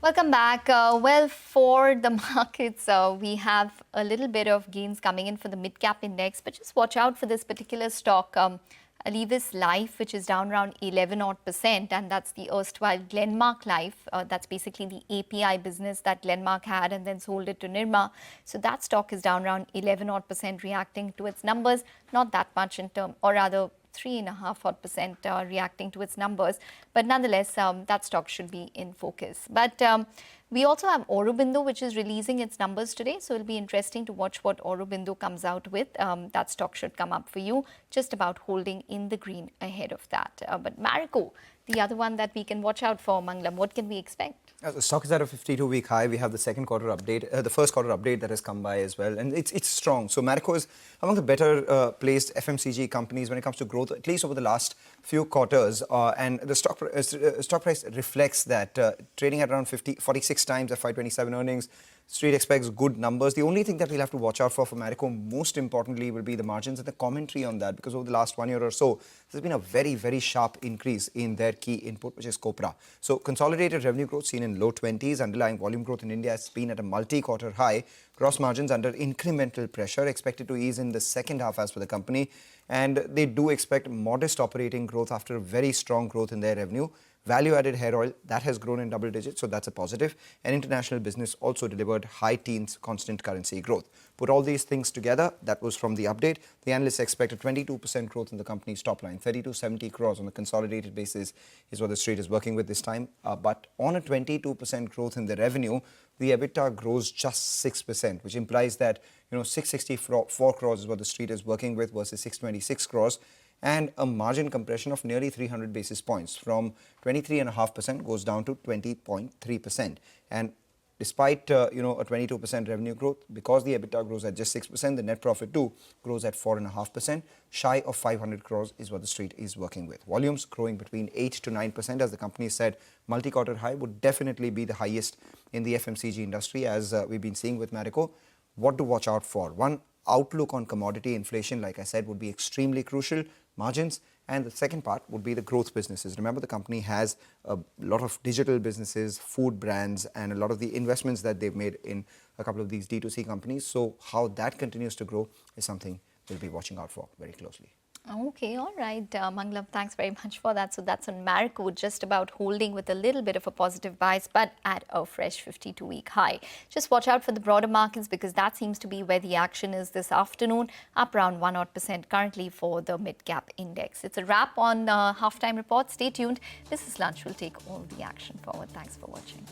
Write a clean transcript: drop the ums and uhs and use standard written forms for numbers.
Welcome back. For the markets, we have a little bit of gains coming in for the mid-cap index, but just watch out for this particular stock, Alevis Life, which is down around 11 odd percent, and that's the erstwhile Glenmark Life. That's basically the API business that Glenmark had and then sold it to Nirma. So that stock is down around 11 odd percent, reacting to its numbers, not that much in term, or rather 3.5 odd percent reacting to its numbers. But nonetheless, that stock should be in focus. But we also have Aurobindo, which is releasing its numbers today. So it'll be interesting to watch what Aurobindo comes out with. That stock should come up for you, just about holding in the green ahead of that. But Marico, the other one that we can watch out for, Mangalam, what can we expect? The stock is at a 52-week high. We have the second quarter update, the first quarter update that has come by as well, and it's strong. So Marico is among the better placed FMCG companies when it comes to growth, at least over the last few quarters. And the stock price reflects that, trading at around 46 times FY27 earnings. Street expects good numbers. The only thing that we'll have to watch out for Marico, most importantly, will be the margins and the commentary on that, because over the last 1 year or so, there's been a very, very sharp increase in their key input, which is copra. So consolidated revenue growth seen in low 20s, underlying volume growth in India has been at a multi-quarter high. Gross margins under incremental pressure, expected to ease in the second half as per the company. And they do expect modest operating growth after a very strong growth in their revenue. Value-added hair oil, that has grown in double digits, so that's a positive. And international business also delivered high teens constant currency growth. Put all these things together, that was from the update. The analysts expect a 22% growth in the company's top line. 30 to 70 crores on a consolidated basis is what the street is working with this time. But on a 22% growth in the revenue, the EBITDA grows just 6%, which implies that 664 crores is what the street is working with versus 626 crores. And a margin compression of nearly 300 basis points from 23.5% goes down to 20.3%. And despite a 22% revenue growth, because the EBITDA grows at just 6%, the net profit too grows at 4.5%. Shy of 500 crores is what the street is working with. Volumes growing between 8 to 9%, as the company said. Multi-quarter high would definitely be the highest in the FMCG industry, as we've been seeing with Marico. What to watch out for? One, outlook on commodity inflation, like I said, would be extremely crucial. Margins, and the second part would be the growth businesses. Remember, the company has a lot of digital businesses, food brands, and a lot of the investments that they've made in a couple of these D2C companies. So how that continues to grow is something we'll be watching out for very closely. Okay, all right. Mangalam, thanks very much for that. So that's on Marico, just about holding with a little bit of a positive bias, but at a fresh 52-week high. Just watch out for the broader markets, because that seems to be where the action is this afternoon, up around 1 odd percent currently for the mid-cap index. It's a wrap on halftime report. Stay tuned. This is Lunch. We'll take all the action forward. Thanks for watching.